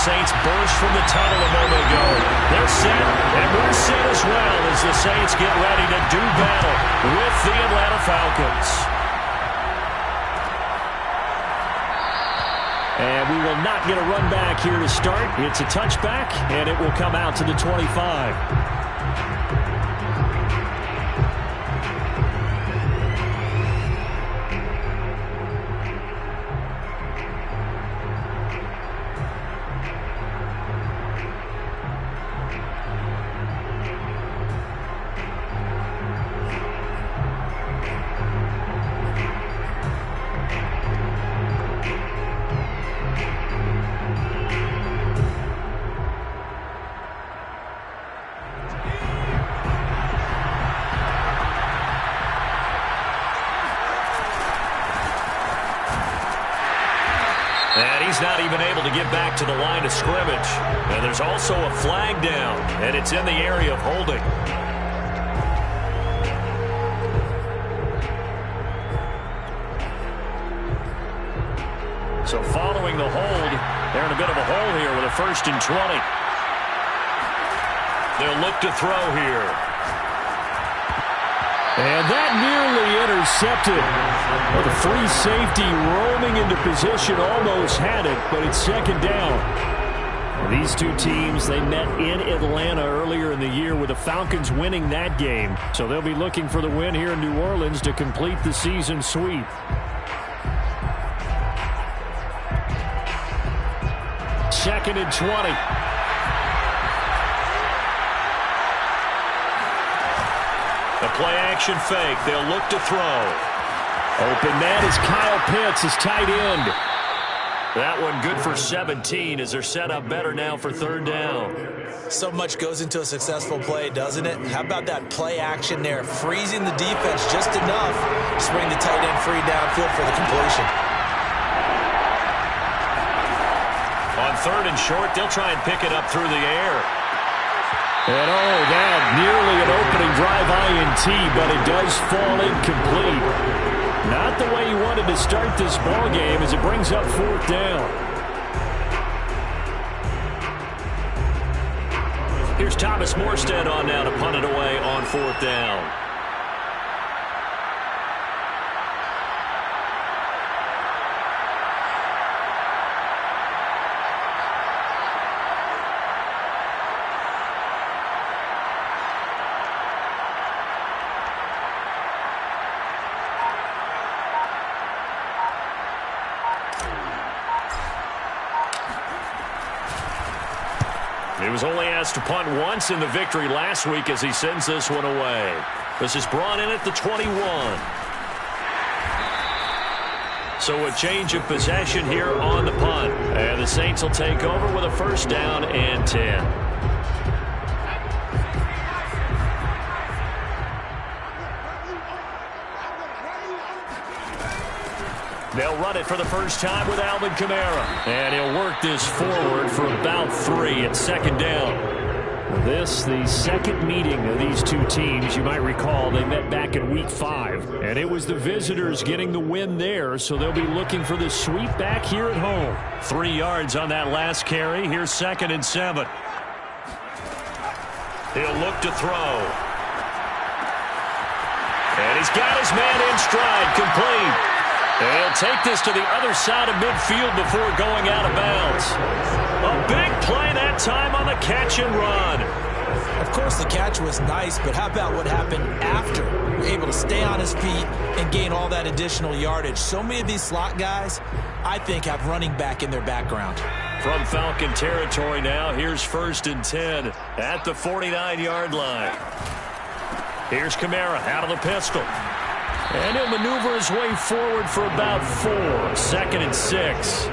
Saints burst from the tunnel a moment ago. They're set, and we're set as well as the Saints get ready to do battle with the Atlanta Falcons. And we will not get a run back here to start. It's a touchback, and it will come out to the 25. And he's not even able to get back to the line of scrimmage. And there's also a flag down, and it's in the area of holding. So following the hold, they're in a bit of a hole here with a 1st and 20. They'll look to throw here. And that nearly intercepted. Well, the free safety roaming into position almost had it, but it's 2nd down. And these two teams, they met in Atlanta earlier in the year with the Falcons winning that game. So they'll be looking for the win here in New Orleans to complete the season sweep. Second and 20. The play-action fake. They'll look to throw. Open man is Kyle Pitts, his tight end. That one good for 17 as they're set up better now for 3rd down. So much goes into a successful play, doesn't it? How about that play action there? Freezing the defense just enough to bring the tight end free downfield for the completion. On 3rd and short, they'll try and pick it up through the air. And oh, that nearly an opening drive INT, but it does fall incomplete. Not the way he wanted to start this ball game as it brings up 4th down. Here's Thomas Morstead on now to punt it away on 4th down. He was only asked to punt once in the victory last week as he sends this one away. This is brought in at the 21. So a change of possession here on the punt. And the Saints will take over with a 1st down and 10. They'll run it for the first time with Alvin Kamara. And he'll work this forward for about 3 at 2nd down. This, the second meeting of these two teams. You might recall they met back in Week 5. And it was the visitors getting the win there, so they'll be looking for the sweep back here at home. 3 yards on that last carry. Here's 2nd and 7. He'll look to throw. And he's got his man in stride, complete. And he'll take this to the other side of midfield before going out of bounds. A big play that time on the catch and run. Of course, the catch was nice, but how about what happened after? Able to stay on his feet and gain all that additional yardage. So many of these slot guys, I think, have running back in their background. From Falcon territory now, here's 1st and 10 at the 49-yard line. Here's Kamara out of the pistol. And he'll maneuver his way forward for about 4. 2nd and 6.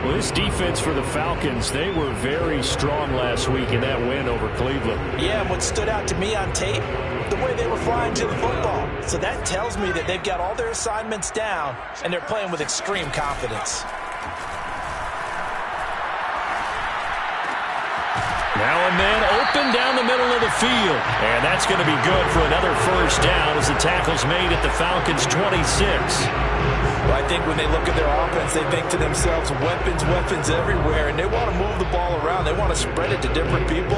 Well, this defense for the Falcons, they were very strong last week in that win over Cleveland. Yeah, and what stood out to me on tape, the way they were flying to the football. So that tells me that they've got all their assignments down, and they're playing with extreme confidence. Now a man open down the middle of the field. And that's going to be good for another first down as the tackle's made at the Falcons' 26. Well, I think when they look at their offense, they think to themselves, weapons, weapons everywhere, and they want to move the ball around. They want to spread it to different people.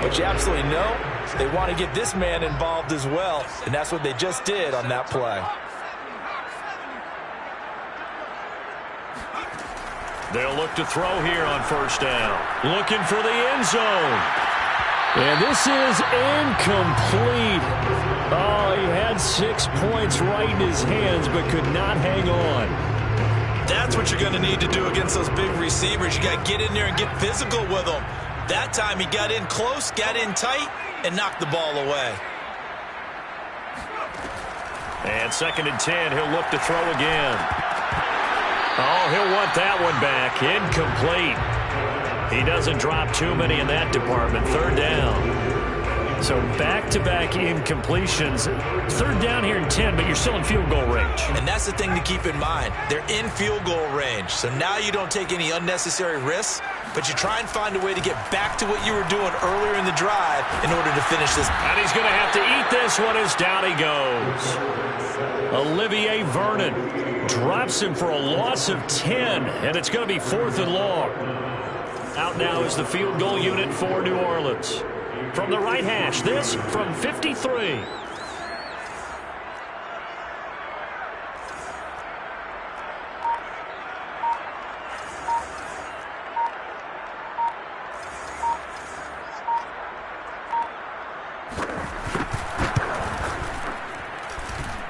But you absolutely know they want to get this man involved as well, and that's what they just did on that play. They'll look to throw here on first down. Looking for the end zone. And this is incomplete. Oh, he had 6 points right in his hands, but could not hang on. That's what you're going to need to do against those big receivers. You got to get in there and get physical with them. That time he got in close, got in tight, and knocked the ball away. And 2nd and 10, he'll look to throw again. Oh, he'll want that one back. Incomplete. He doesn't drop too many in that department. 3rd down. So back-to-back incompletions. 3rd down here in 10, but you're still in field goal range. And that's the thing to keep in mind. They're in field goal range. So now you don't take any unnecessary risks, but you try and find a way to get back to what you were doing earlier in the drive in order to finish this. And he's going to have to eat this one as down he goes. Olivier Vernon drops him for a loss of 10, and it's going to be 4th and long. Out now is the field goal unit for New Orleans. From the right hash, this from 53.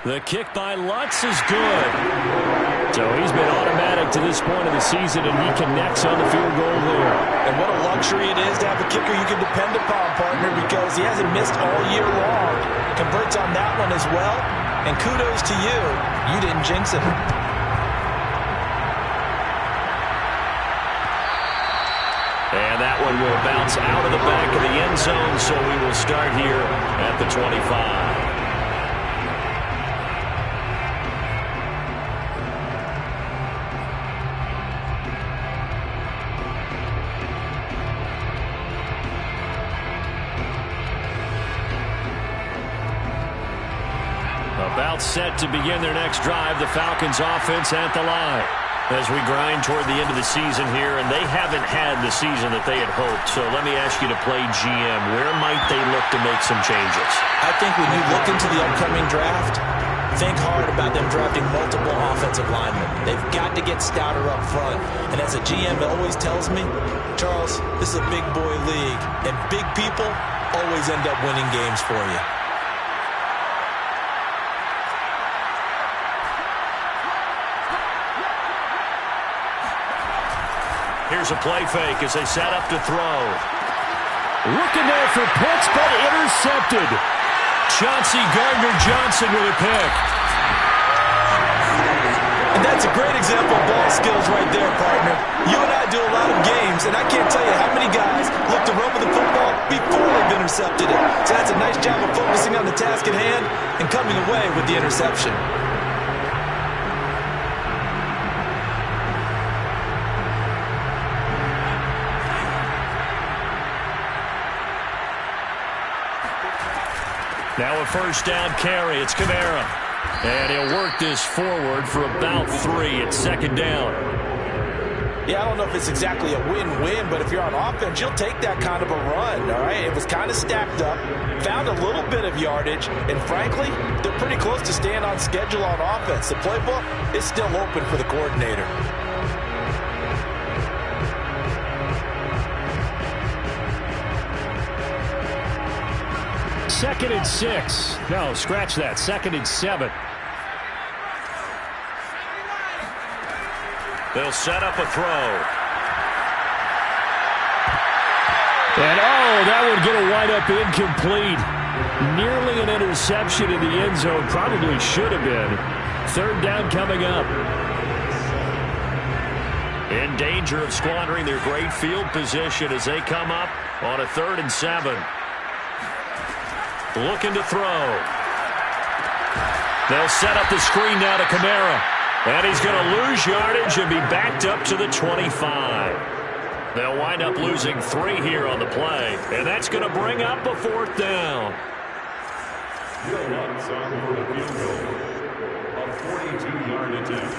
The kick by Lutz is good. So he's been automatic to this point of the season, and he connects on the field goal there. And what a luxury it is to have a kicker you can depend upon, partner, because he hasn't missed all year long. Converts on that one as well, and kudos to you. You didn't jinx it. And that one will bounce out of the back of the end zone, so we will start here at the 25. About set to begin their next drive, the Falcons offense at the line. As we grind toward the end of the season here, and they haven't had the season that they had hoped. So let me ask you to play GM. Where might they look to make some changes? I think when you look into the upcoming draft, think hard about them drafting multiple offensive linemen. They've got to get stouter up front. And as a GM always tells me, Charles, this is a big boy league, and big people always end up winning games for you. Here's a play fake as they set up to throw. Looking there for Pitts, but intercepted. Chauncey Gardner-Johnson with a pick. And that's a great example of ball skills right there, partner. You and I do a lot of games, and I can't tell you how many guys look to run with the football before they've intercepted it. So that's a nice job of focusing on the task at hand and coming away with the interception. Now a first down carry. It's Kamara. And he'll work this forward for about 3 at 2nd down. Yeah, I don't know if it's exactly a win-win, but if you're on offense, you'll take that kind of a run, all right? It was kind of stacked up, found a little bit of yardage, and frankly, they're pretty close to staying on schedule on offense. The playbook is still open for the coordinator. Second and 6. No, scratch that. 2nd and 7. They'll set up a throw. And, that would get a wind up incomplete. Nearly an interception in the end zone. Probably should have been. 3rd down coming up. In danger of squandering their great field position as they come up on a 3rd and 7. Looking to throw. They'll set up the screen now to Kamara. And he's going to lose yardage and be backed up to the 25. They'll wind up losing 3 here on the play, and that's going to bring up a 4th down. A 42-yard attempt.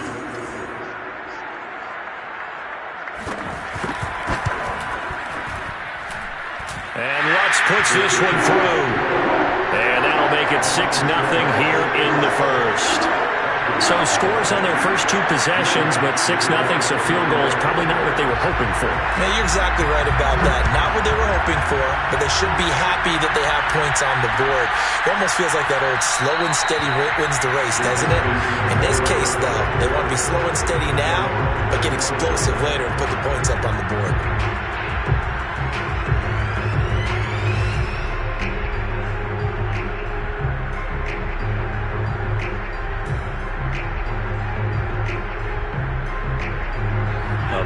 And Lutz puts this one through. And that'll make it 6-0 here in the first. So scores on their first 2 possessions, but 6-0, so field goal is probably not what they were hoping for. Man, you're exactly right about that. Not what they were hoping for, but they should be happy that they have points on the board. It almost feels like that old slow and steady wins the race, doesn't it? In this case, though, they want to be slow and steady now, but get explosive later and put the points up on the board.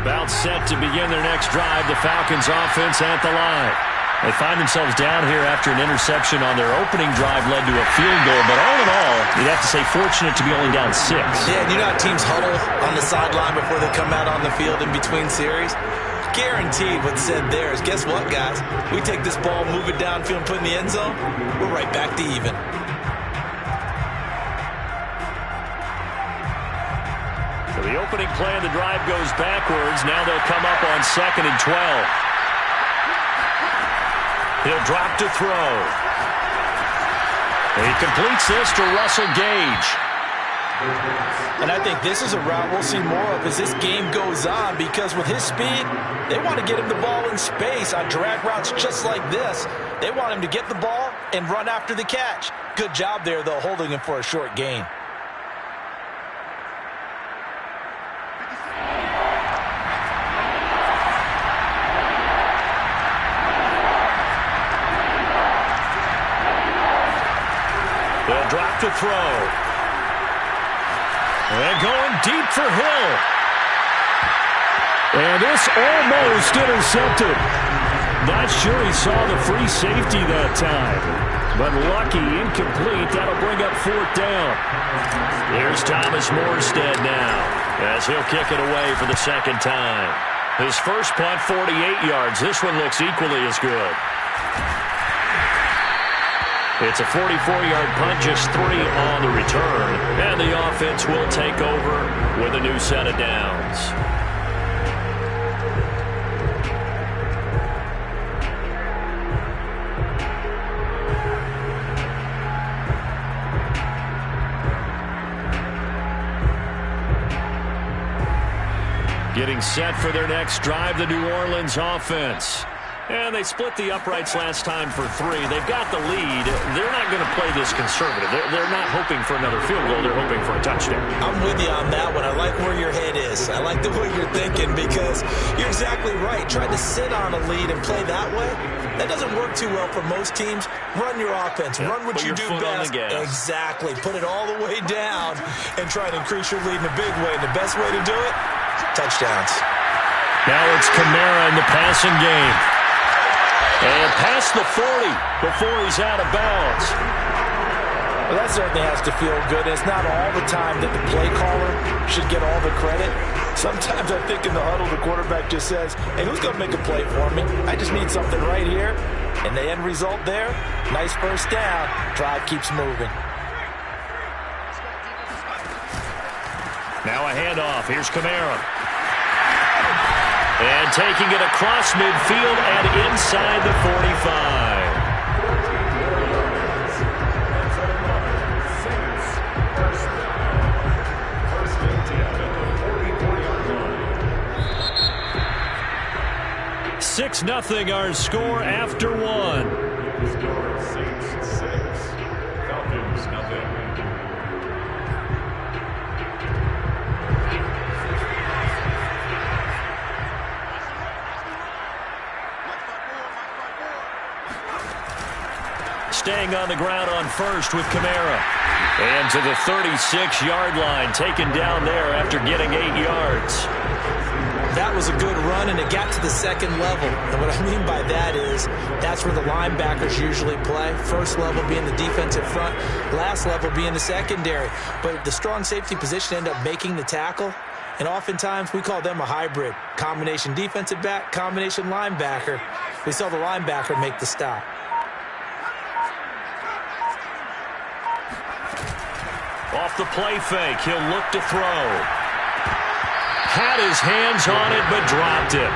About set to begin their next drive, the Falcons offense at the line. They find themselves down here after an interception on their opening drive led to a field goal, but all in all, you'd have to say fortunate to be only down 6. Yeah, and you know how teams huddle on the sideline before they come out on the field in between series? Guaranteed what's said there is, guess what, guys? We take this ball, move it downfield, put it in the end zone, we're right back to even. The opening play of the drive goes backwards. Now they'll come up on 2nd and 12. He'll drop to throw. And he completes this to Russell Gage. And I think this is a route we'll see more of as this game goes on, because with his speed, they want to get him the ball in space on drag routes just like this. They want him to get the ball and run after the catch. Good job there, though, holding him for a short gain. They'll drop to throw. And going deep for Hill. And this almost intercepted. Not sure he saw the free safety that time. But lucky, incomplete. That'll bring up 4th down. Here's Thomas Morstead now, as he'll kick it away for the 2nd time. His first punt, 48 yards. This one looks equally as good. It's a 44-yard punt, just 3 on the return. And the offense will take over with a new set of downs. Getting set for their next drive, the New Orleans offense. And they split the uprights last time for 3. They've got the lead. They're not going to play this conservative. They're not hoping for another field goal. They're hoping for a touchdown. I'm with you on that one. I like where your head is. I like the way you're thinking, because you're exactly right. Trying to sit on a lead and play that way, that doesn't work too well for most teams. Run your offense. Yep. Run what you do best. Exactly. Put it all the way down and try to increase your lead in a big way. And the best way to do it, touchdowns. Now it's Kamara in the passing game. And past the 40 before he's out of bounds. Well, that certainly has to feel good. It's not all the time that the play caller should get all the credit. Sometimes I think in the huddle, the quarterback just says, hey, who's going to make a play for me? I just need something right here. And the end result there, nice first down. Drive keeps moving. Now a handoff. Here's Kamara. And taking it across midfield and inside the 45. Six 0 our score after 1. Score Saints 6, Falcons 0. Staying on the ground on first with Kamara. And to the 36-yard line, taken down there after getting 8 yards. That was a good run, and it got to the second level. And what I mean by that is that's where the linebackers usually play. First level being the defensive front, last level being the secondary. But the strong safety position ended up making the tackle. And oftentimes we call them a hybrid. Combination defensive back, combination linebacker. We saw the linebacker make the stop. Off the play fake, he'll look to throw. Had his hands on it, but dropped it.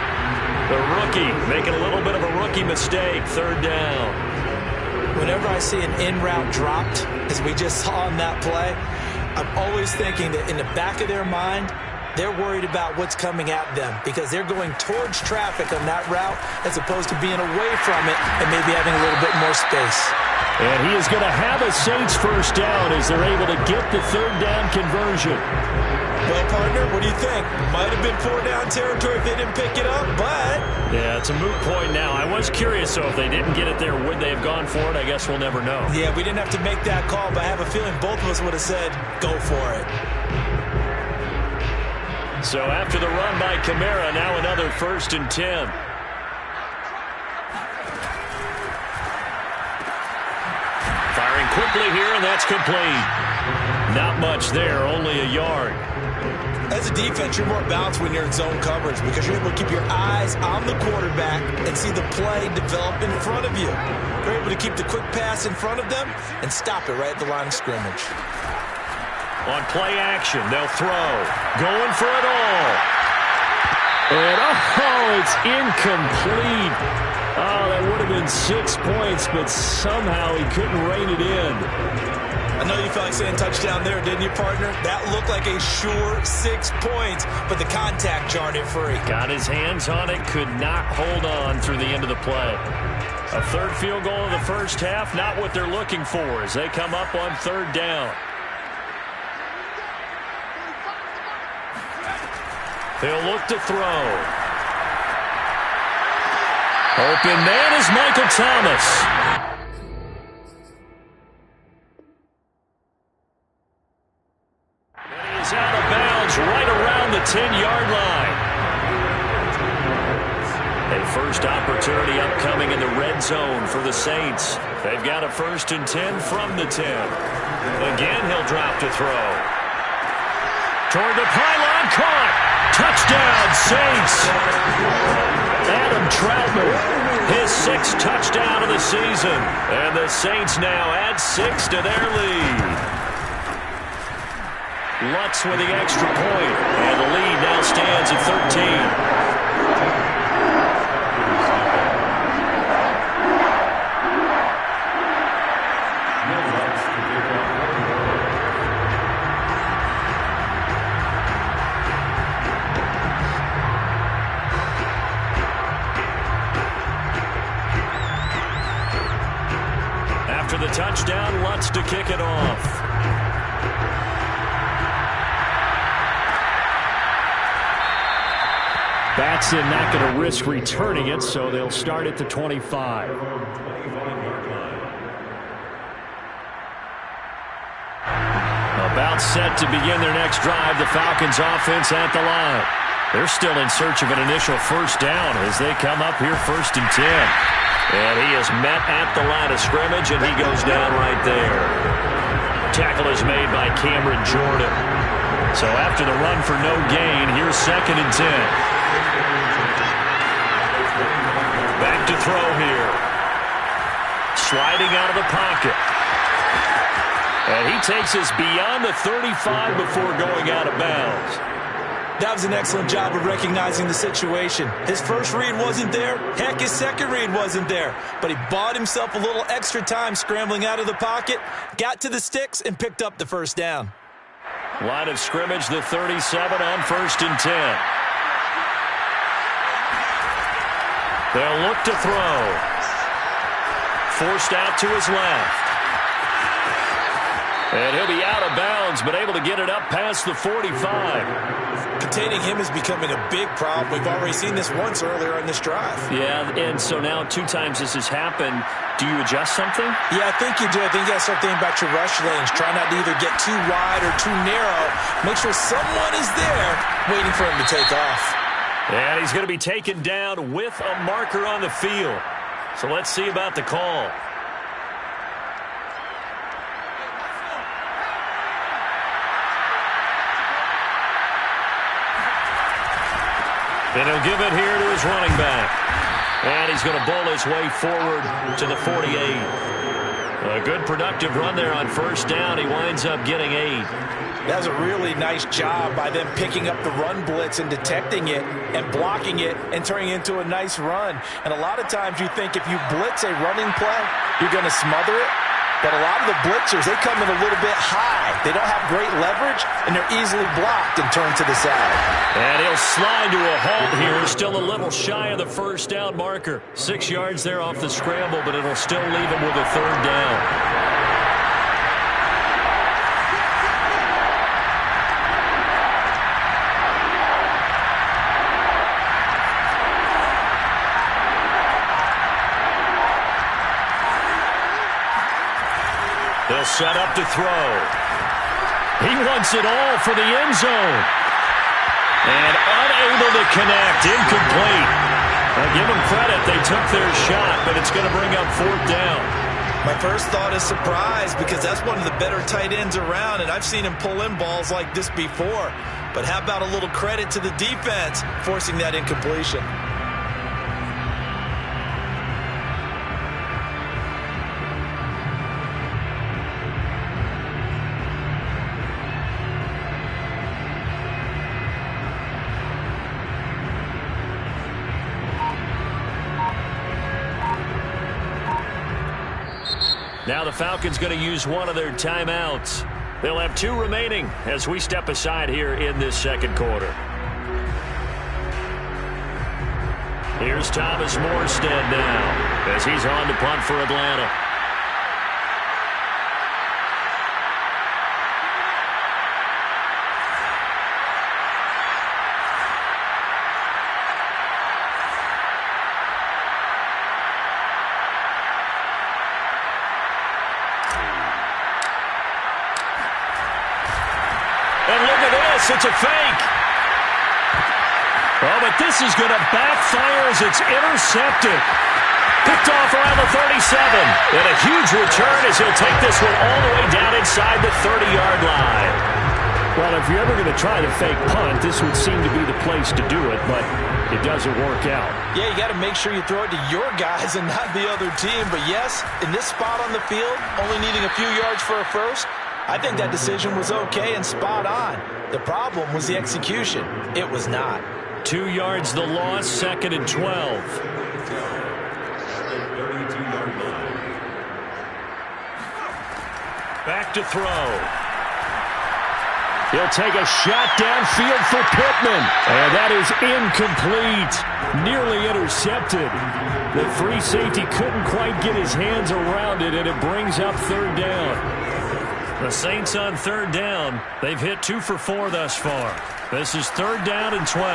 The rookie making a little bit of a rookie mistake, third down. Whenever I see an in-route dropped, as we just saw on that play, I'm always thinking that in the back of their mind, they're worried about what's coming at them because they're going towards traffic on that route as opposed to being away from it and maybe having a little bit more space. And he is going to have a Saints first down as they're able to get the third down conversion. Well, partner, what do you think? Might have been 4-down territory if they didn't pick it up, but... Yeah, it's a moot point now. I was curious, so if they didn't get it there, would they have gone for it? I guess we'll never know. Yeah, we didn't have to make that call, but I have a feeling both of us would have said, go for it. So after the run by Kamara, now another 1st and 10. Firing quickly here, and that's complete. Not much there, only a yard. As a defense, you're more balanced when you're in zone coverage because you're able to keep your eyes on the quarterback and see the play develop in front of you. You're able to keep the quick pass in front of them and stop it right at the line of scrimmage. On play action, they'll throw. Going for it all. And, it's incomplete. Oh, that would have been 6 points, but somehow he couldn't rein it in. I know you felt like saying touchdown there, didn't you, partner? That looked like a sure 6 points, but the contact jarred it free. Got his hands on it, could not hold on through the end of the play. A third field goal in the first half, not what they're looking for as they come up on third down. He'll look to throw. Open man is Michael Thomas. And he is out of bounds right around the 10-yard line. A first opportunity upcoming in the red zone for the Saints. They've got a 1st and 10 from the 10. Again, he'll drop to throw. Toward the pylon, caught. Touchdown, Saints. Adam Troutman, his 6th touchdown of the season. And the Saints now add 6 to their lead. Lutz with the extra point. And the lead now stands at 13. After the touchdown, Lutz to kick it off. Batson not going to risk returning it, so they'll start at the 25. About set to begin their next drive, the Falcons offense at the line. They're still in search of an initial first down as they come up here 1st and 10. And he is met at the line of scrimmage, and he goes down right there. Tackle is made by Cameron Jordan. So after the run for no gain, here's 2nd and 10. Back to throw here. Sliding out of the pocket. And he takes us beyond the 35 before going out of bounds. That was an excellent job of recognizing the situation. His first read wasn't there. Heck, his second read wasn't there. But he bought himself a little extra time scrambling out of the pocket, got to the sticks, and picked up the first down. Line of scrimmage, the 37 on 1st and 10. They'll look to throw. Forced out to his left. And he'll be out of bounds, but able to get it up past the 45. Containing him is becoming a big problem. We've already seen this once earlier in this drive. Yeah, and so now 2 times this has happened. Do you adjust something? Yeah, I think you do. I think you got to start thinking about your rush lanes. Try not to either get too wide or too narrow. Make sure someone is there waiting for him to take off. And he's going to be taken down with a marker on the field. So let's see about the call. And he'll give it here to his running back. And he's going to bowl his way forward to the 48. A good productive run there on first down. He winds up getting 8. That's a really nice job by them picking up the run blitz and detecting it and blocking it and turning it into a nice run. And a lot of times you think if you blitz a running play, you're going to smother it. But a lot of the blitzers, they come in a little bit high. They don't have great leverage, and they're easily blocked and turned to the side. And he'll slide to a halt here. Still a little shy of the first down marker. 6 yards there off the scramble, but it'll still leave him with a third down. They'll set up to throw. He wants it all for the end zone. And unable to connect. Incomplete. I'll give them credit. They took their shot, but it's going to bring up fourth down. My first thought is surprise because that's one of the better tight ends around, and I've seen him pull in balls like this before. But how about a little credit to the defense forcing that incompletion? Now the Falcons going to use one of their timeouts. They'll have 2 remaining as we step aside here in this second quarter. Here's Thomas Morstead now as he's on to punt for Atlanta. It's a fake. Oh, but this is going to backfire as it's intercepted. Picked off around the 37. And a huge return as he'll take this one all the way down inside the 30-yard line. Well, if you're ever going to try to fake punt, this would seem to be the place to do it, but it doesn't work out. Yeah, you got to make sure you throw it to your guys and not the other team. But yes, in this spot on the field, only needing a few yards for a first, I think that decision was okay and spot on. The problem was the execution. It was not. 2 yards the loss, 2nd and 12. Back to throw. He'll take a shot downfield for Pittman. And that is incomplete. Nearly intercepted. The free safety couldn't quite get his hands around it, and it brings up third down. The Saints on third down. They've hit 2 for 4 thus far. This is 3rd down and 12.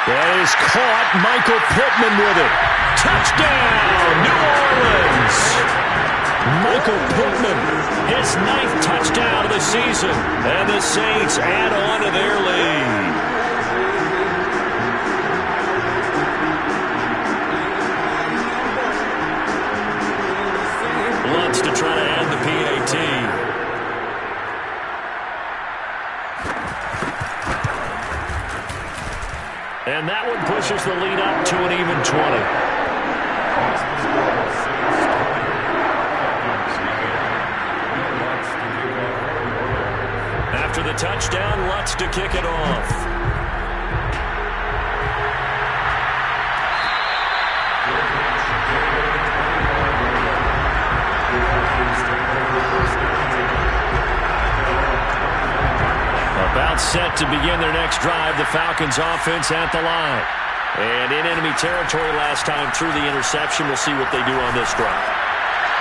That is caught. Michael Pittman with it. Touchdown, New Orleans. Michael Pittman, his 9th touchdown of the season. And the Saints add on to their lead. Lutz to try to end the PAT. And that one pushes the lead up to an even 20. After the touchdown, Lutz to kick it off. About set to begin their next drive, the Falcons offense at the line. And in enemy territory last time through the interception. We'll see what they do on this drive.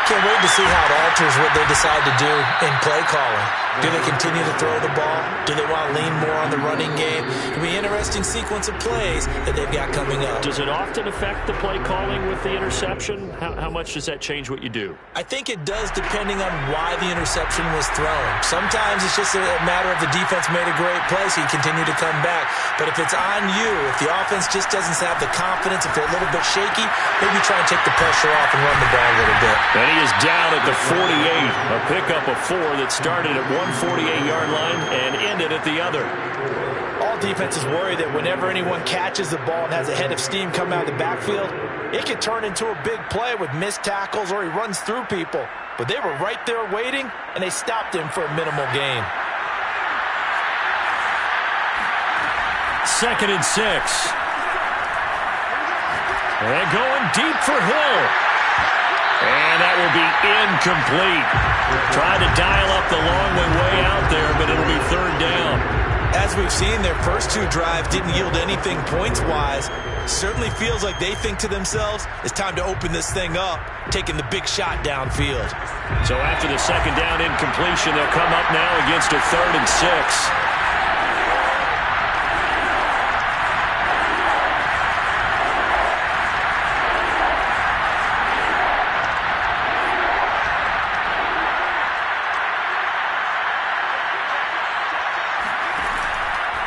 Can't wait to see how it alters what they decide to do in play calling. Do they continue to throw the ball? Do they want to lean more on the running game? It'll be an interesting sequence of plays that they've got coming up. Does it often affect the play calling with the interception? How much does that change what you do? I think it does depending on why the interception was thrown. Sometimes it's just a matter of the defense made a great play, so you continue to come back. But if it's on you, if the offense just doesn't have the confidence, if they're a little bit shaky, maybe try and take the pressure off and run the ball a little bit. And he is down at the 48. A pickup of 4 that started at 148-yard line and ended at the other. All NFL defenses worry that whenever anyone catches the ball and has a head of steam come out of the backfield, it can turn into a big play with missed tackles or he runs through people. But they were right there waiting, and they stopped him for a minimal gain. 2nd and 6. And going deep for Hill. And that will be incomplete. Tried to dial up the long way out there, but it'll be 3rd down. As we've seen, their first 2 drives didn't yield anything points-wise. Certainly feels like they think to themselves, it's time to open this thing up, taking the big shot downfield. So after the 2nd down incompletion, they'll come up now against a 3rd and 6.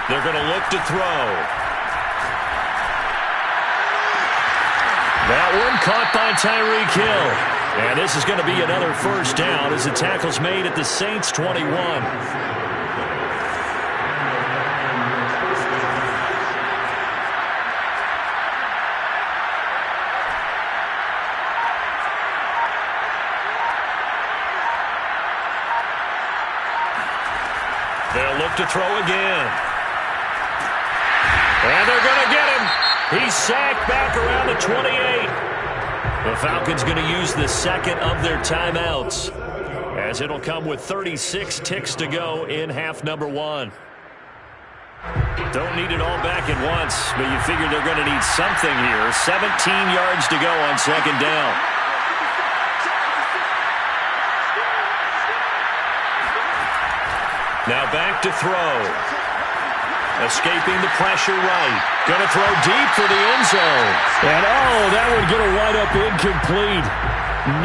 They're going to look to throw. That one caught by Tyreek Hill. And this is going to be another 1st down as the tackle's made at the Saints' 21. They'll look to throw again. And they're going to get him. He's sacked back around the 28. The Falcons going to use the 2nd of their timeouts, as it'll come with 36 ticks to go in half number 1. Don't need it all back at once, but you figure they're going to need something here. 17 yards to go on 2nd down. Now back to throw. Escaping the pressure right. Going to throw deep for the end zone. And, that would get a wide-up incomplete.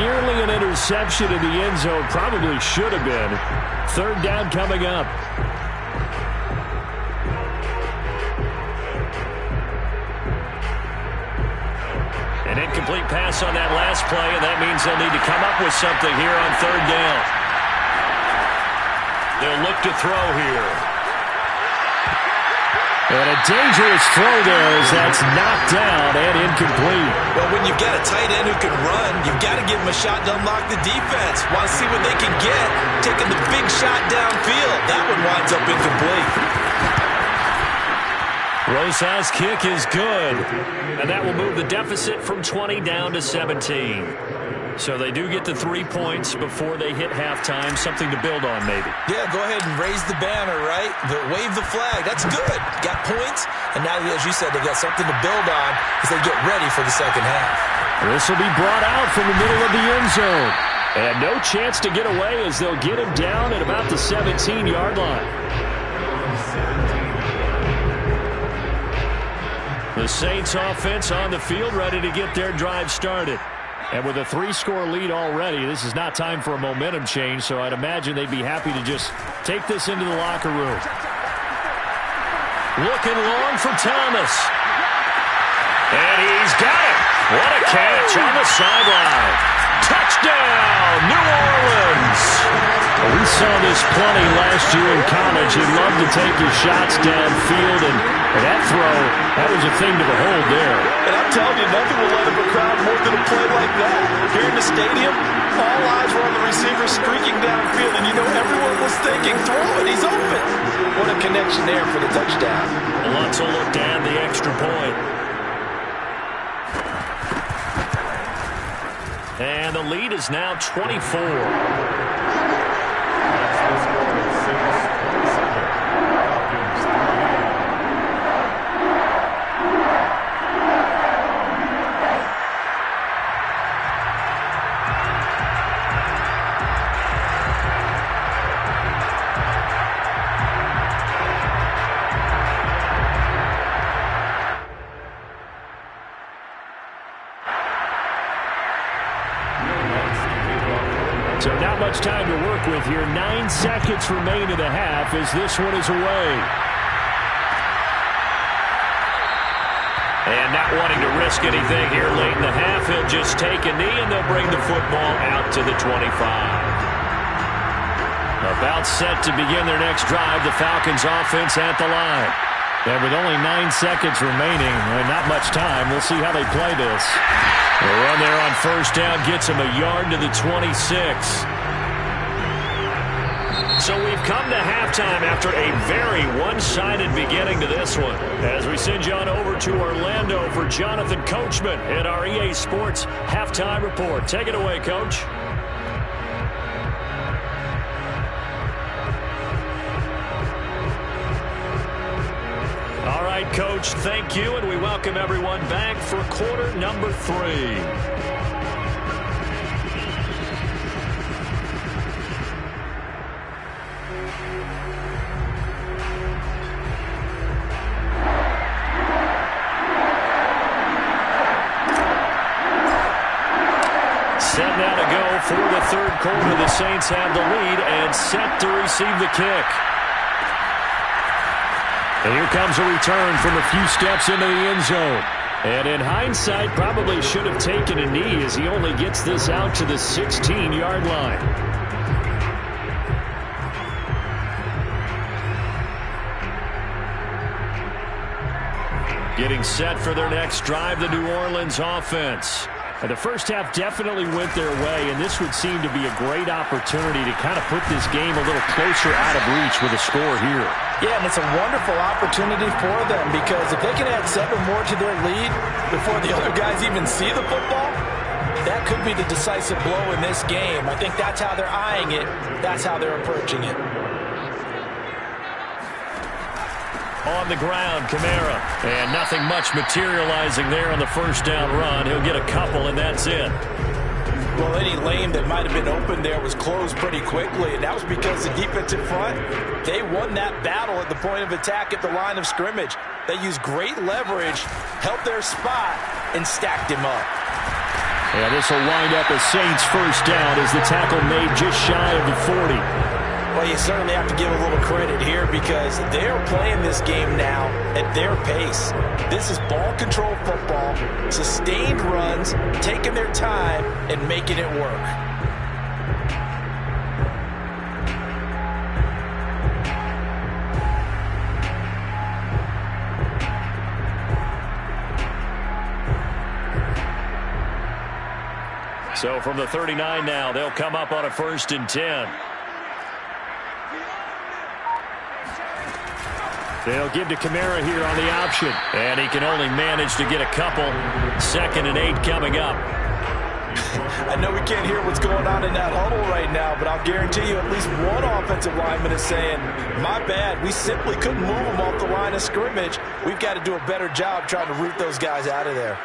Nearly an interception in the end zone. Probably should have been. 3rd down coming up. An incomplete pass on that last play, and that means they'll need to come up with something here on 3rd down. They'll look to throw here. And a dangerous throw there as that's knocked down and incomplete. Well, when you've got a tight end who can run, you've got to give him a shot to unlock the defense. Want to see what they can get, taking the big shot downfield. That one winds up incomplete. Rosa's kick is good. And that will move the deficit from 20 down to 17. So they do get the 3 points before they hit halftime. Something to build on, maybe. Yeah, go ahead and raise the banner, right? Wave the flag. That's good. Got points. And now, as you said, they got something to build on as they get ready for the 2nd half. This will be brought out from the middle of the end zone. And no chance to get away as they'll get him down at about the 17-yard line. The Saints offense on the field, ready to get their drive started. And with a 3-score lead already, this is not time for a momentum change, so I'd imagine they'd be happy to just take this into the locker room. Looking long for Thomas. And he's got it. What a catch on the sideline. Touchdown, New Orleans. We saw this plenty last year in college. He loved to take his shots downfield, and that throw, that was a thing to behold there. And I'm telling you, nothing will light up a crowd more than a play like that. Here in the stadium, all eyes were on the receiver streaking downfield, and you know everyone was thinking, throw it, he's open. What a connection there for the touchdown. Alonso looked to add the extra point. And the lead is now 24. So not much time to work with here. 9 seconds remain in the half as this one is away. And not wanting to risk anything here late in the half, he'll just take a knee and they'll bring the football out to the 25. About set to begin their next drive, the Falcons offense at the line. And with only 9 seconds remaining and not much time, we'll see how they play this. The run there on first down gets him a yard to the 26. So we've come to halftime after a very one-sided beginning to this one. As we send you on over to Orlando for Jonathan Coachman in our EA Sports Halftime Report. Take it away, Coach. All right, Coach, thank you, and we welcome everyone back for quarter number 3. Set now to go for the third quarter. The Saints have the lead and set to receive the kick. And here comes a return from a few steps into the end zone. And in hindsight, probably should have taken a knee as he only gets this out to the 16-yard line. Getting set for their next drive, the New Orleans offense. And the first half definitely went their way, and this would seem to be a great opportunity to kind of put this game a little closer out of reach with a score here. Yeah, and it's a wonderful opportunity for them because if they can add 7 more to their lead before the other guys even see the football, that could be the decisive blow in this game. I think that's how they're eyeing it. That's how they're approaching it. On the ground, Kamara. And nothing much materializing there on the first down run. He'll get a couple, and that's it. Well, any lane that might have been open there was closed pretty quickly, and that was because the defensive front, they won that battle at the point of attack at the line of scrimmage. They used great leverage, held their spot, and stacked him up. Yeah, this will wind up a Saints first down as the tackle made just shy of the 40. Well, you certainly have to give a little credit here because they're playing this game now at their pace. This is ball control football, sustained runs, taking their time, and making it work. So from the 39 now, they'll come up on a 1st and 10. They'll give to Kamara here on the option. And he can only manage to get a couple. 2nd and 8 coming up. I know we can't hear what's going on in that huddle right now, but I'll guarantee you at least one offensive lineman is saying, my bad, we simply couldn't move them off the line of scrimmage. We've got to do a better job trying to root those guys out of there.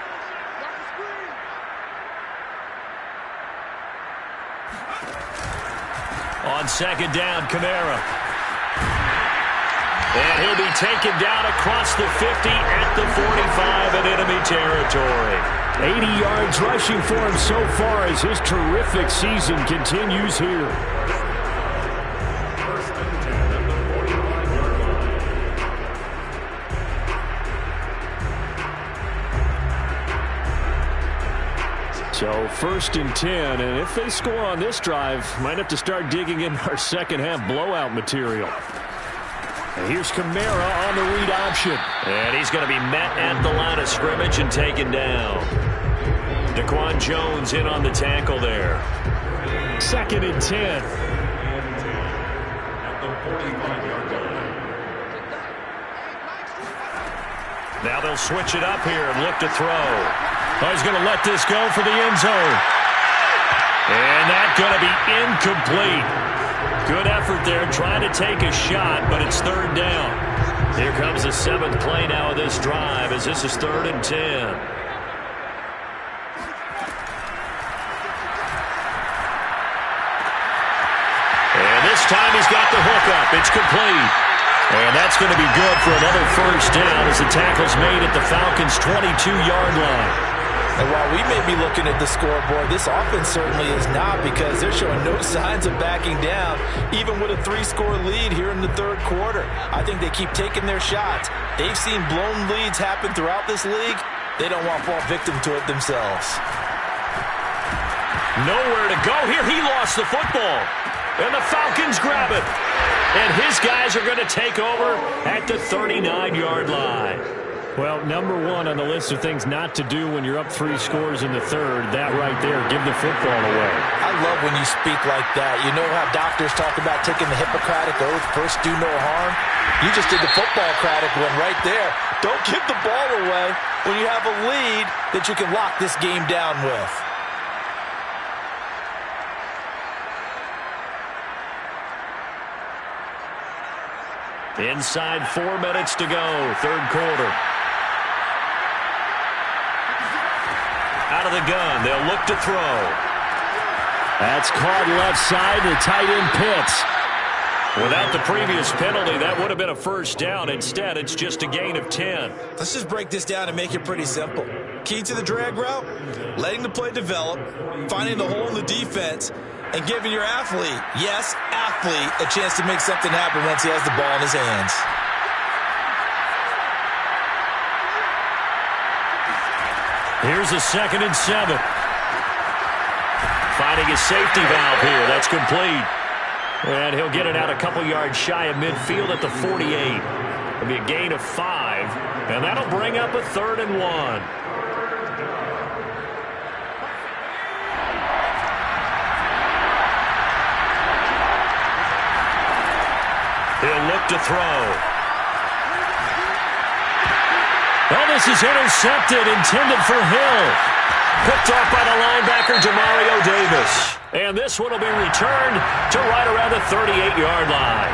On 2nd down, Kamara. And he'll be taken down across the 50 at the 45 in enemy territory. 80 yards rushing for him so far as his terrific season continues here. 1st and 10 at the 45-yard line. So 1st and 10, and if they score on this drive, might have to start digging in our second half blowout material. And here's Kamara on the read option. And he's going to be met at the line of scrimmage and taken down. Daquan Jones in on the tackle there. 2nd and 10. At the 45-yard line. Now they'll switch it up here and look to throw. Oh, he's going to let this go for the end zone. And that's going to be incomplete. Good effort there, trying to take a shot, but it's 3rd down. Here comes the 7th play now of this drive as this is 3rd and 10. And this time he's got the hook up. It's complete. And that's going to be good for another 1st down as the tackle's made at the Falcons' 22-yard line. And while we may be looking at the scoreboard, this offense certainly is not because they're showing no signs of backing down, even with a 3-score lead here in the 3rd quarter. I think they keep taking their shots. They've seen blown leads happen throughout this league. They don't want to fall victim to it themselves. Nowhere to go here. He lost the football. And the Falcons grab it. And his guys are going to take over at the 39-yard line. Well, number one on the list of things not to do when you're up 3 scores in the third, that right there, give the football away. I love when you speak like that. You know how doctors talk about taking the Hippocratic oath, first do no harm? You just did the football-cratic one right there. Don't give the ball away when you have a lead that you can lock this game down with. Inside 4 minutes to go, third quarter. Out of the gun, they'll look to throw. That's caught left side, the tight end Pitts. Without the previous penalty, that would have been a first down. Instead, it's just a gain of 10. Let's just break this down and make it pretty simple. Key to the drag route, letting the play develop, finding the hole in the defense, and giving your athlete, yes, athlete, a chance to make something happen once he has the ball in his hands. Here's a 2nd and 7. Finding a safety valve here. That's complete. And he'll get it out a couple yards shy of midfield at the 48. It'll be a gain of 5. And that'll bring up a 3rd and 1. He'll look to throw. Oh, this is intercepted, intended for Hill. Picked off by the linebacker, Demario Davis. And this one will be returned to right around the 38-yard line.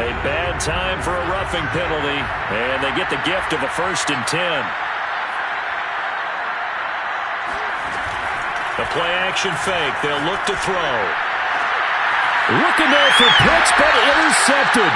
A bad time for a roughing penalty, and they get the gift of a 1st and 10. The play-action fake. They'll look to throw. Looking there for Pitts, but intercepted.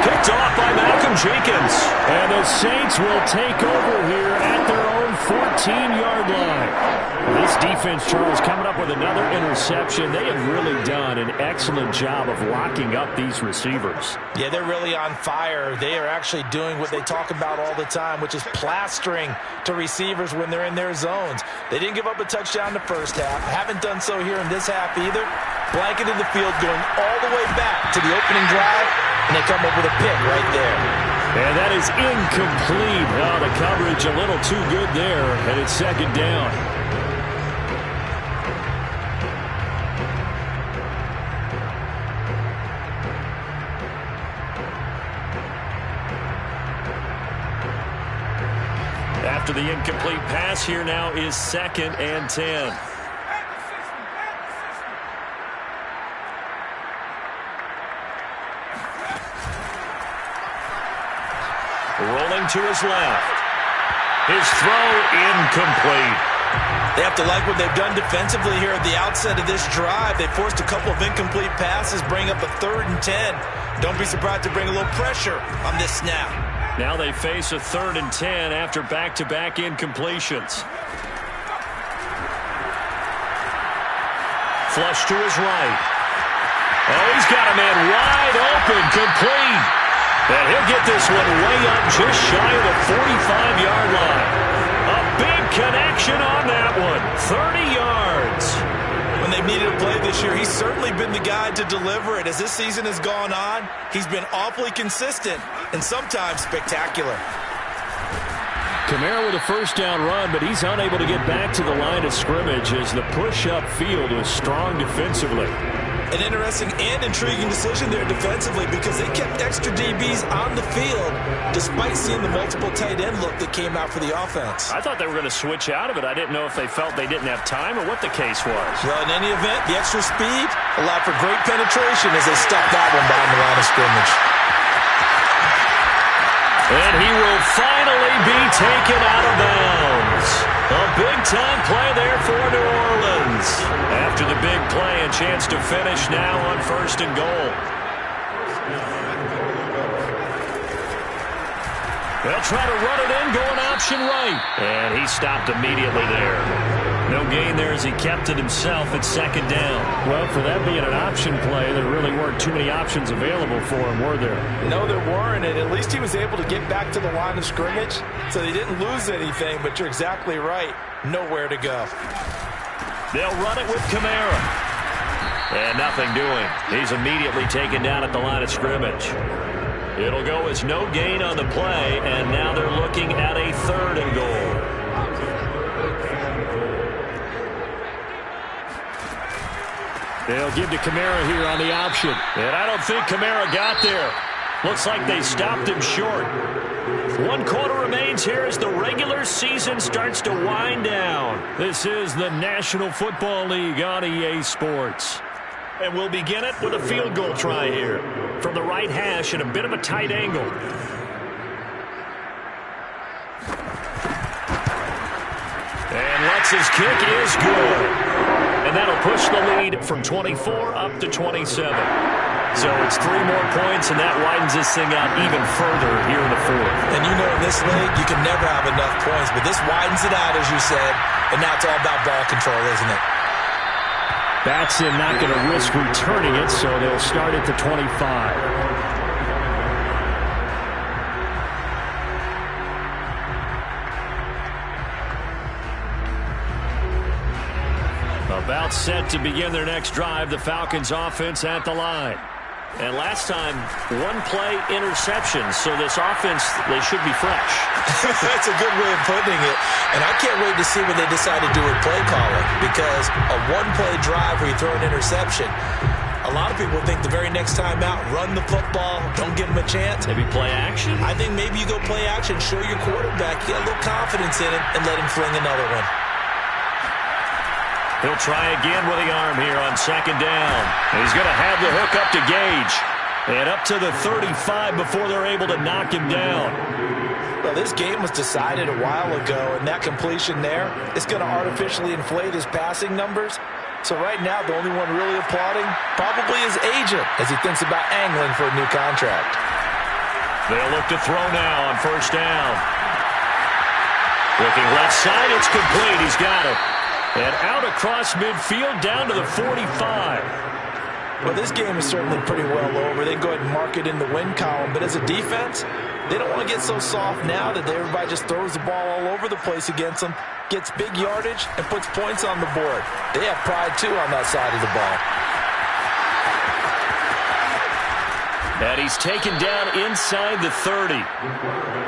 Picked off by Malcolm Jenkins. And the Saints will take over here at their own 14-yard line. This defense, Charles, coming up with another interception. They have really done an excellent job of locking up these receivers. Yeah, they're really on fire. They are actually doing what they talk about all the time, which is plastering to receivers when they're in their zones. They didn't give up a touchdown in the first half. Haven't done so here in this half either. Blanketed the field going all the way back to the opening drive, and they come up with a pick right there. And that is incomplete. Oh, the coverage a little too good there, and it's 2nd down. After the incomplete pass, here now is 2nd and 10. Rolling to his left. His throw incomplete. They have to like what they've done defensively here at the outset of this drive. They forced a couple of incomplete passes, bring up a 3rd and 10. Don't be surprised to bring a little pressure on this snap. Now they face a 3rd and 10 after back-to-back incompletions. Flush to his right. Oh, he's got a man wide open, complete. And he'll get this one way up just shy of the 45-yard line. A big connection on that one. 30 yards. When they've needed a play this year, he's certainly been the guy to deliver it. As this season has gone on, he's been awfully consistent and sometimes spectacular. Kamara with a first down run, but he's unable to get back to the line of scrimmage as the push-up field was strong defensively. An interesting and intriguing decision there defensively because they kept extra DBs on the field despite seeing the multiple tight end look that came out for the offense. I thought they were going to switch out of it. I didn't know if they felt they didn't have time or what the case was. Well, in any event, the extra speed allowed for great penetration as they stuck that one behind the line of scrimmage. And he will finally be taken out of bounds. A big-time play there for New Orleans. After the big play, a chance to finish now on 1st and goal. They'll try to run it in, going option right. And he stopped immediately there. No gain there as he kept it himself at 2nd down. Well, for that being an option play, there really weren't too many options available for him, were there? No, there weren't, and at least he was able to get back to the line of scrimmage, so they didn't lose anything, but you're exactly right. Nowhere to go. They'll run it with Kamara. And nothing doing. He's immediately taken down at the line of scrimmage. It'll go as no gain on the play, and now they're looking at a 3rd and goal. They'll give to Kamara here on the option. And I don't think Kamara got there. Looks like they stopped him short. 1 quarter remains here as the regular season starts to wind down. This is the National Football League on EA Sports. And we'll begin it with a field goal try here. From the right hash at a bit of a tight angle. And Lutz's kick is good. And that'll push the lead from 24 up to 27. So it's 3 more points, and that widens this thing out even further here in the 4th. And you know in this league, you can never have enough points, but this widens it out, as you said, and now it's all about ball control, isn't it? Batson not going to risk returning it, so they'll start at the 25. About set to begin their next drive, the Falcons offense at the line. And last time, 1-play interception, so this offense, they should be fresh. That's a good way of putting it. And I can't wait to see what they decide to do with play calling, because a 1-play drive where you throw an interception, a lot of people think the very next time out, run the football, don't give them a chance. Maybe play action? I think maybe you go play action, show your quarterback, get a little confidence in him, and let him fling another one. He'll try again with the arm here on 2nd down. He's going to have the hook up to Gage. And up to the 35 before they're able to knock him down. Well, this game was decided a while ago, and that completion there is going to artificially inflate his passing numbers. So right now, the only one really applauding probably his agent as he thinks about angling for a new contract. They'll look to throw now on 1st down. Looking left side, it's complete. He's got it. And out across midfield down to the 45. Well, this game is certainly pretty well over. They can go ahead and mark it in the win column. But as a defense, they don't want to get so soft now that everybody just throws the ball all over the place against them, gets big yardage, and puts points on the board. They have pride, too, on that side of the ball. And he's taken down inside the 30.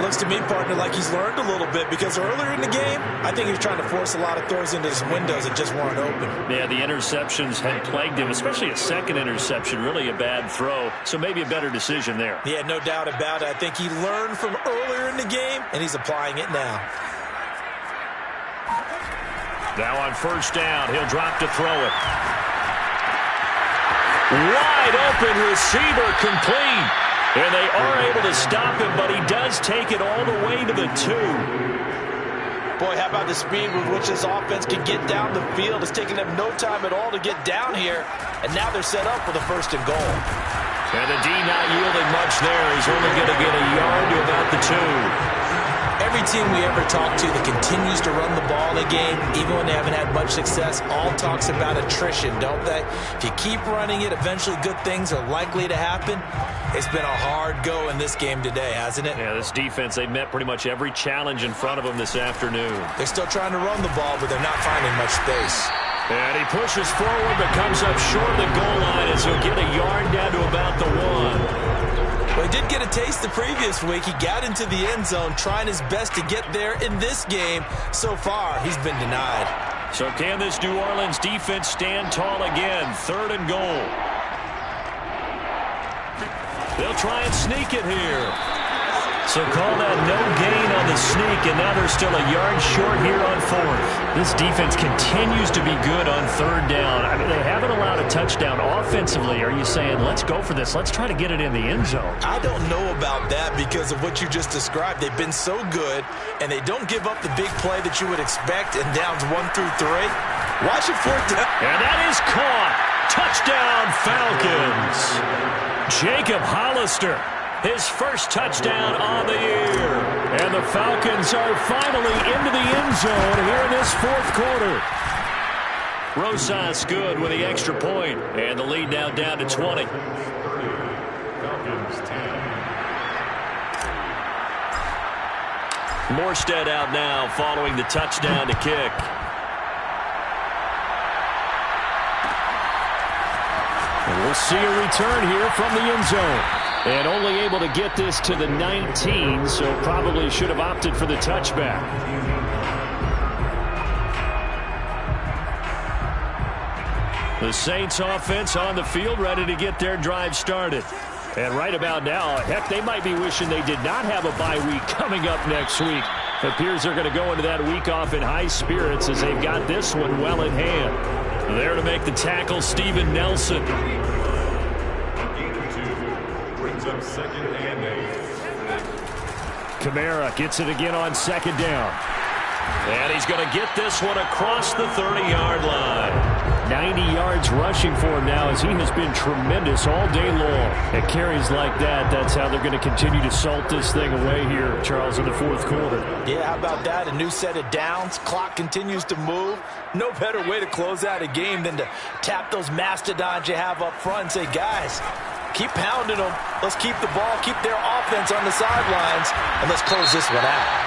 Looks to me, partner, like he's learned a little bit, because earlier in the game, I think he was trying to force a lot of throws into his windows that just weren't open. Yeah, the interceptions had plagued him, especially a second interception, really a bad throw. So maybe a better decision there. Yeah, no doubt about it. I think he learned from earlier in the game, and he's applying it now. Now on 1st down, he'll drop to throw it. Wide open receiver complete. And they are able to stop him, but he does take it all the way to the 2. Boy, how about the speed with which this offense can get down the field? It's taking them no time at all to get down here. And now they're set up for the 1st and goal. And the D not yielding much there. He's only going to get a yard to about the 2. Every team we ever talk to that continues to run the ball in a game, even when they haven't had much success, all talks about attrition, don't they? If you keep running it, eventually good things are likely to happen. It's been a hard go in this game today, hasn't it? Yeah, this defense, they met pretty much every challenge in front of them this afternoon. They're still trying to run the ball, but they're not finding much space. And he pushes forward, but comes up short of the goal line as he'll get a yard down to about the 1. Well, he did get a taste the previous week. He got into the end zone, trying his best to get there in this game. So far, he's been denied. So can this New Orleans defense stand tall again? 3rd and goal. They'll try and sneak it here. So call that no gain on the sneak, and now they're still a yard short here on 4th. This defense continues to be good on 3rd down. I mean, they haven't allowed a touchdown offensively. Are you saying, let's go for this? Let's try to get it in the end zone. I don't know about that because of what you just described. They've been so good, and they don't give up the big play that you would expect in downs 1 through 3. Watch it 4th down. And that is caught. Touchdown, Falcons. Jacob Hollister. His first touchdown on the year. And the Falcons are finally into the end zone here in this 4th quarter. Rosas good with the extra point. And the lead now down to 20. Falcons 10. Morstead out now following the touchdown to kick. We'll see a return here from the end zone. And only able to get this to the 19, so probably should have opted for the touchback. The Saints offense on the field, ready to get their drive started. And right about now, heck, they might be wishing they did not have a bye week coming up next week. It appears they're going to go into that week off in high spirits as they've got this one well in hand. There to make the tackle, Steven Nelson. Brings up 2nd and 8. Kamara gets it again on 2nd down. And he's going to get this one across the 30-yard line. 90 yards rushing for him now as he has been tremendous all day long. At carries like that, that's how they're going to continue to salt this thing away here, Charles, in the 4th quarter. Yeah, how about that? A new set of downs. Clock continues to move. No better way to close out a game than to tap those mastodons you have up front and say, guys, keep pounding them. Let's keep the ball, keep their offense on the sidelines, and let's close this one out.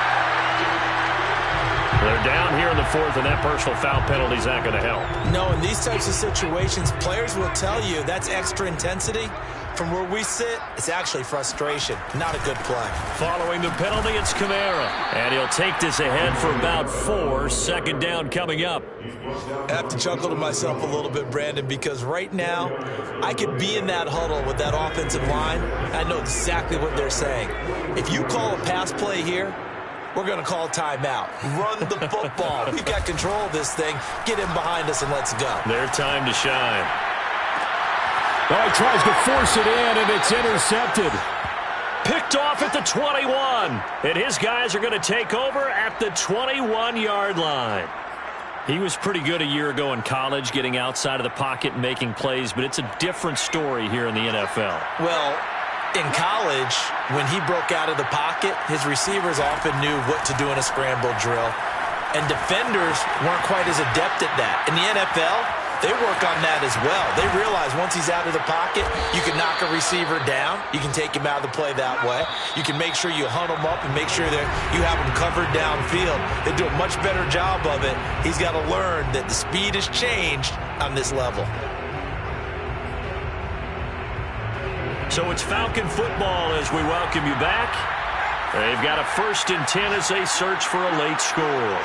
They're down here in the 4th, and that personal foul penalty is not going to help. No, in these types of situations, players will tell you that's extra intensity. From where we sit, it's actually frustration. Not a good play. Following the penalty, it's Kamara. And he'll take this ahead for about 4. 2nd down coming up. I have to chuckle to myself a little bit, Brandon, because right now, I could be in that huddle with that offensive line. I know exactly what they're saying. If you call a pass play here, we're going to call timeout. Run the football. We've got control of this thing. Get in behind us and let's go. Their time to shine. Oh, he tries to force it in, and it's intercepted. Picked off at the 21. And his guys are going to take over at the 21-yard line. He was pretty good a year ago in college, getting outside of the pocket and making plays, but it's a different story here in the NFL. Well, in college, when he broke out of the pocket, his receivers often knew what to do in a scramble drill. And defenders weren't quite as adept at that. In the NFL, they work on that as well. They realize once he's out of the pocket, you can knock a receiver down. You can take him out of the play that way. You can make sure you hunt him up and make sure that you have him covered downfield. They do a much better job of it. He's got to learn that the speed has changed on this level. So it's Falcon football as we welcome you back. They've got a 1st and 10 as they search for a late score.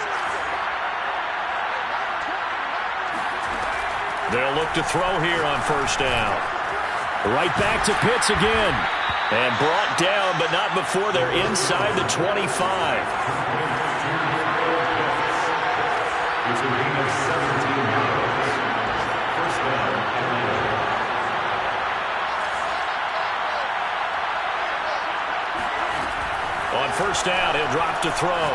They'll look to throw here on 1st down. Right back to Pitts again. And brought down, but not before they're inside the 25. It's a gain of 17 yards. 1st down and 8. On 1st down, he'll drop to throw.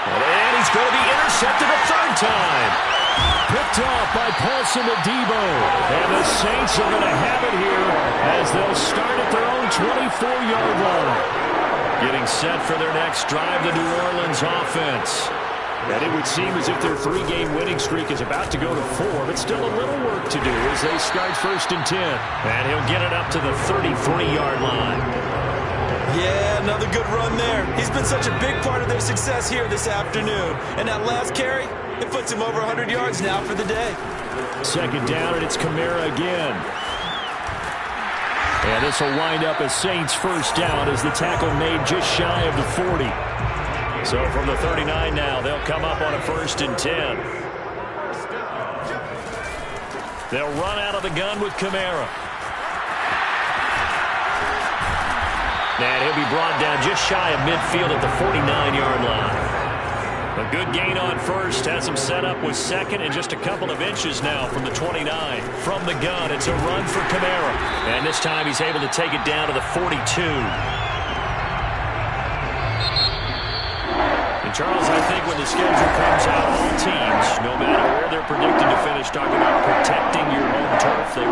And he's going to be intercepted a 3rd time. Picked off by Paulson Adebo. And the Saints are going to have it here as they'll start at their own 24-yard line. Getting set for their next drive, the New Orleans offense. And it would seem as if their 3-game winning streak is about to go to 4, but still a little work to do as they start 1st and 10. And he'll get it up to the 33-yard line. Yeah, another good run there. He's been such a big part of their success here this afternoon. And that last carry, it puts him over 100 yards now for the day. 2nd down, and it's Kamara again. And this will wind up as Saints 1st down as the tackle made just shy of the 40. So from the 39 now, they'll come up on a 1st and 10. They'll run out of the gun with Kamara. And he'll be brought down just shy of midfield at the 49-yard line. A good gain on 1st, has him set up with 2nd and just a couple of inches now from the 29. From the gun, it's a run for Kamara. And this time he's able to take it down to the 42. And Charles, I think when the schedule comes out, all teams, no matter where they're predicted to finish, talking about protecting your home turf, they